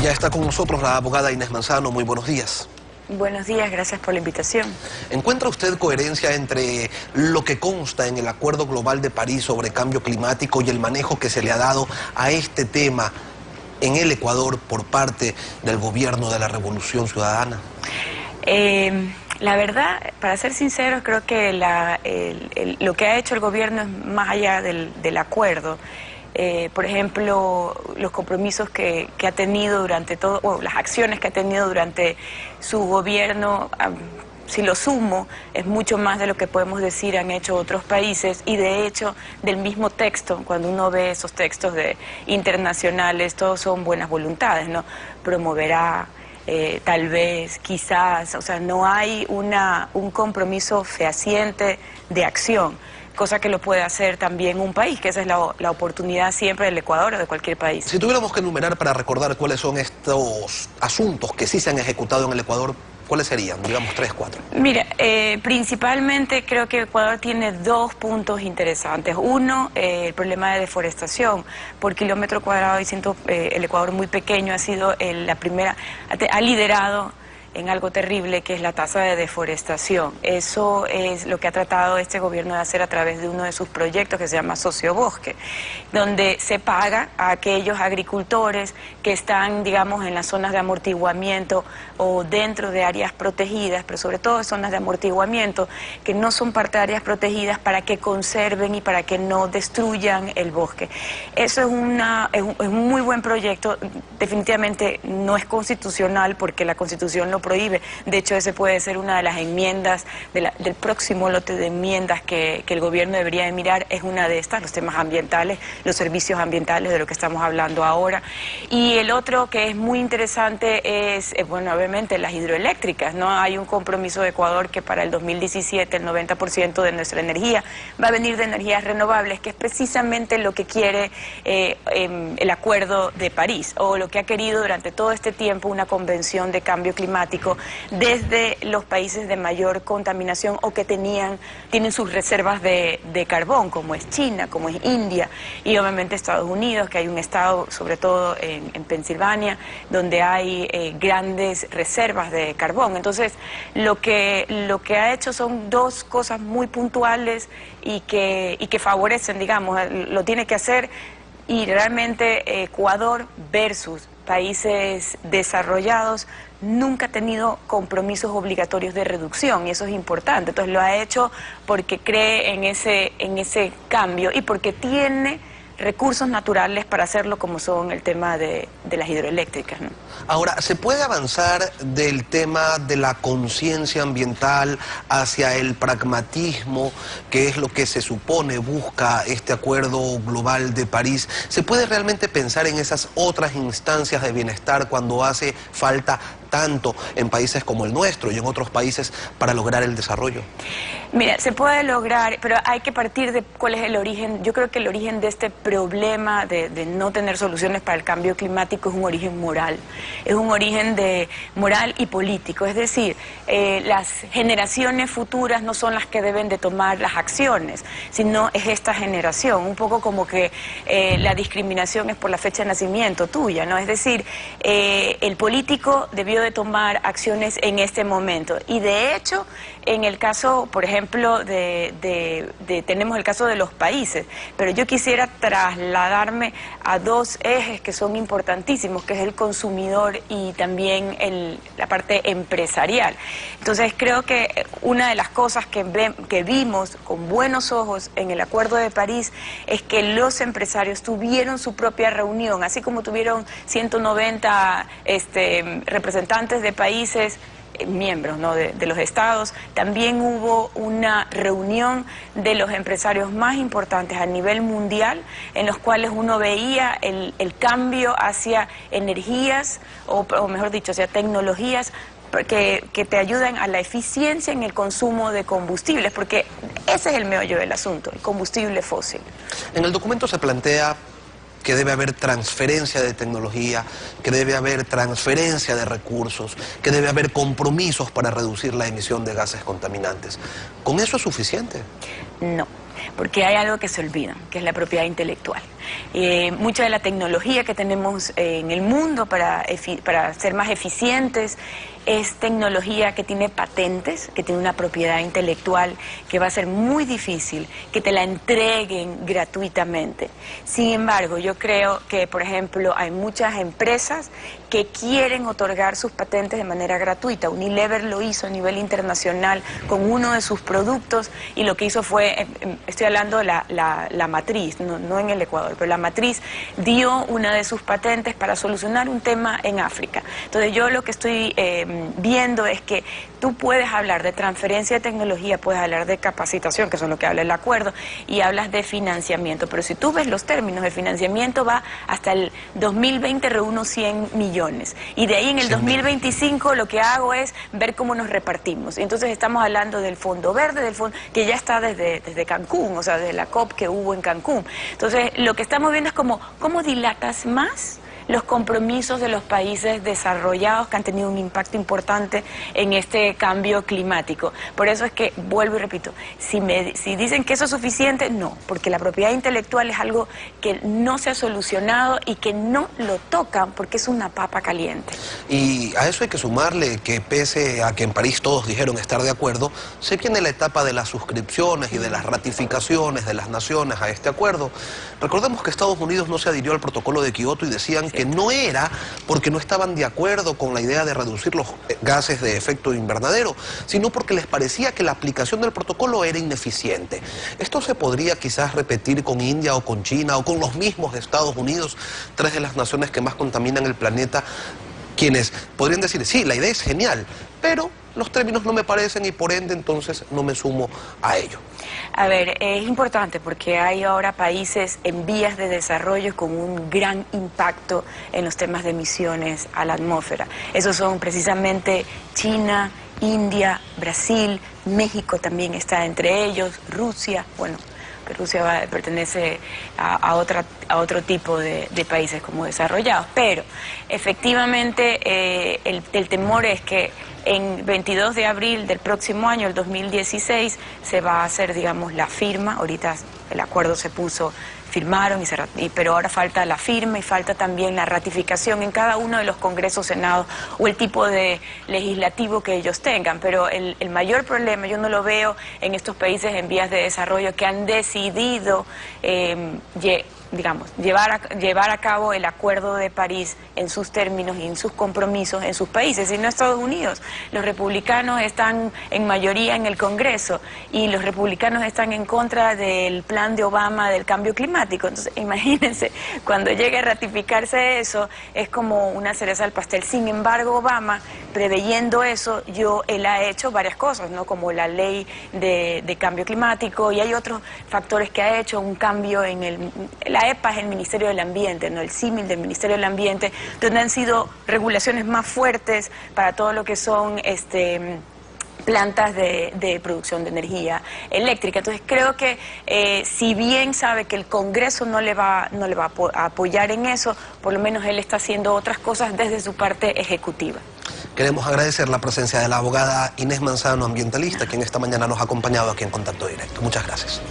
Ya está con nosotros la abogada Inés Manzano. Muy buenos días. Buenos días, gracias por la invitación. ¿Encuentra usted coherencia entre lo que consta en el Acuerdo Global de París sobre cambio climático y el manejo que se le ha dado a este tema en el Ecuador por parte del gobierno de la Revolución Ciudadana? La verdad, para ser sinceros, creo que lo que ha hecho el gobierno es más allá del acuerdo. Por ejemplo, los compromisos que ha tenido durante todo, o las acciones que ha tenido durante su gobierno, si lo sumo, es mucho más de lo que podemos decir han hecho otros países, y de hecho, del mismo texto, cuando uno ve esos textos internacionales, todos son buenas voluntades, ¿no? Promoverá, tal vez, quizás, o sea, no hay un compromiso fehaciente de acción, cosa que lo puede hacer también un país, que esa es la oportunidad siempre del Ecuador o de cualquier país. Si tuviéramos que enumerar para recordar cuáles son estos asuntos que sí se han ejecutado en el Ecuador, ¿cuáles serían? Digamos 3, 4. Mira, principalmente creo que Ecuador tiene dos puntos interesantes. Uno, el problema de deforestación. Por kilómetro cuadrado, y siento el Ecuador muy pequeño, ha sido ha liderado en algo terrible, que es la tasa de deforestación. Eso es lo que ha tratado este gobierno de hacer a través de uno de sus proyectos que se llama Sociobosque, donde se paga a aquellos agricultores que están, digamos, en las zonas de amortiguamiento o dentro de áreas protegidas, pero sobre todo en zonas de amortiguamiento, que no son parte de áreas protegidas, para que conserven y para que no destruyan el bosque. Eso es un muy buen proyecto. Definitivamente no es constitucional, porque la Constitución lo prohíbe. De hecho, ese puede ser una de las enmiendas del próximo lote de enmiendas que el gobierno debería de mirar. Es una de estas, los temas ambientales, los servicios ambientales, de lo que estamos hablando ahora. Y el otro que es muy interesante es, bueno, obviamente las hidroeléctricas, ¿no? Hay un compromiso de Ecuador que para el 2017 el 90% de nuestra energía va a venir de energías renovables, que es precisamente lo que quiere el Acuerdo de París, o lo que ha querido durante todo este tiempo una convención de cambio climático desde los países de mayor contaminación o que tienen sus reservas de carbón, como es China, como es India, y obviamente Estados Unidos, que hay un estado, sobre todo en Pensilvania, donde hay grandes reservas de carbón. Entonces, lo que ha hecho son dos cosas muy puntuales y que favorecen, digamos, lo tiene que hacer. Y realmente Ecuador versus países desarrollados nunca ha tenido compromisos obligatorios de reducción, y eso es importante. Entonces lo ha hecho porque cree en ese cambio y porque tiene recursos naturales para hacerlo, como son el tema de las hidroeléctricas, ¿no? Ahora, ¿se puede avanzar del tema de la conciencia ambiental hacia el pragmatismo, que es lo que se supone busca este Acuerdo Global de París? ¿Se puede realmente pensar en esas otras instancias de bienestar cuando hace falta tanto en países como el nuestro y en otros países para lograr el desarrollo? Mira, se puede lograr, pero hay que partir de cuál es el origen. Yo creo que el origen de este problema de no tener soluciones para el cambio climático es un origen moral. Es un origen moral y político. Es decir, las generaciones futuras no son las que deben de tomar las acciones, sino es esta generación. Un poco como que la discriminación es por la fecha de nacimiento tuya, ¿no? Es decir, el político debió de tomar acciones en este momento. Y de hecho, en el caso, por ejemplo, tenemos el caso de los países, pero yo quisiera trasladarme a dos ejes que son importantísimos, que es el consumidor y también la parte empresarial. Entonces creo que una de las cosas que vimos con buenos ojos en el Acuerdo de París es que los empresarios tuvieron su propia reunión, así como tuvieron 190 representantes de países, miembros, ¿no?, de los estados. También hubo una reunión de los empresarios más importantes a nivel mundial, en los cuales uno veía el cambio hacia energías, o mejor dicho, hacia tecnologías que te ayudan a la eficiencia en el consumo de combustibles, porque ese es el meollo del asunto, el combustible fósil. En el documento se plantea que debe haber transferencia de tecnología, que debe haber transferencia de recursos, que debe haber compromisos para reducir la emisión de gases contaminantes. ¿Con eso es suficiente? No. porque hay algo que se olvida, que es la propiedad intelectual. Mucha de la tecnología que tenemos en el mundo para ser más eficientes es tecnología que tiene patentes, que tiene una propiedad intelectual que va a ser muy difícil que te la entreguen gratuitamente. Sin embargo, yo creo que, por ejemplo, hay muchas empresas que quieren otorgar sus patentes de manera gratuita. Unilever lo hizo a nivel internacional con uno de sus productos y lo que hizo fue, estoy hablando de la matriz, no en el Ecuador, pero la matriz dio una de sus patentes para solucionar un tema en África. Entonces yo lo que estoy viendo es que tú puedes hablar de transferencia de tecnología, puedes hablar de capacitación, que eso es lo que habla el acuerdo, y hablas de financiamiento, pero si tú ves los términos, el financiamiento va hasta el 2020, reúno 100 millones, y de ahí en el 2025 lo que hago es ver cómo nos repartimos. Entonces estamos hablando del Fondo Verde, del fondo que ya está desde Cancún, o sea, desde la COP que hubo en Cancún. Entonces lo que estamos viendo es cómo dilatas más los compromisos de los países desarrollados que han tenido un impacto importante en este cambio climático. Por eso es que, vuelvo y repito, si dicen que eso es suficiente, no, porque la propiedad intelectual es algo que no se ha solucionado y que no lo tocan porque es una papa caliente. Y a eso hay que sumarle que pese a que en París todos dijeron estar de acuerdo, se viene la etapa de las suscripciones y de las ratificaciones de las naciones a este acuerdo. Recordemos que Estados Unidos no se adhirió al protocolo de Kioto y decían que no era porque no estaban de acuerdo con la idea de reducir los gases de efecto invernadero, sino porque les parecía que la aplicación del protocolo era ineficiente. Esto se podría quizás repetir con India o con China o con los mismos Estados Unidos, tres de las naciones que más contaminan el planeta, quienes podrían decir, sí, la idea es genial, pero los términos no me parecen y por ende entonces no me sumo a ello. A ver, es importante porque hay ahora países en vías de desarrollo con un gran impacto en los temas de emisiones a la atmósfera. Esos son precisamente China, India, Brasil, México también está entre ellos, Rusia, bueno, Rusia pertenece a otro tipo de países como desarrollados, pero efectivamente el temor es que en 22 de abril del próximo año, el 2016, se va a hacer, digamos, la firma. Ahorita el acuerdo se puso, firmaron, pero ahora falta la firma y falta también la ratificación en cada uno de los congresos, senados o el tipo de legislativo que ellos tengan. Pero el mayor problema yo no lo veo en estos países en vías de desarrollo que han decidido digamos, llevar a cabo el Acuerdo de París en sus términos y en sus compromisos en sus países, y no Estados Unidos. Los republicanos están en mayoría en el Congreso y los republicanos están en contra del plan de Obama del cambio climático. Entonces, imagínense, cuando llegue a ratificarse eso, es como una cereza al pastel. Sin embargo, Obama, preveyendo eso, él ha hecho varias cosas, ¿no? Como la ley de cambio climático, y hay otros factores que ha hecho, un cambio en la EPA es el Ministerio del Ambiente, ¿no? El símil del Ministerio del Ambiente, donde han sido regulaciones más fuertes para todo lo que son plantas de producción de energía eléctrica. Entonces creo que si bien sabe que el Congreso no le va a apoyar en eso, por lo menos él está haciendo otras cosas desde su parte ejecutiva. Queremos agradecer la presencia de la abogada Inés Manzano, ambientalista, quien esta mañana nos ha acompañado aquí en Contacto Directo. Muchas gracias.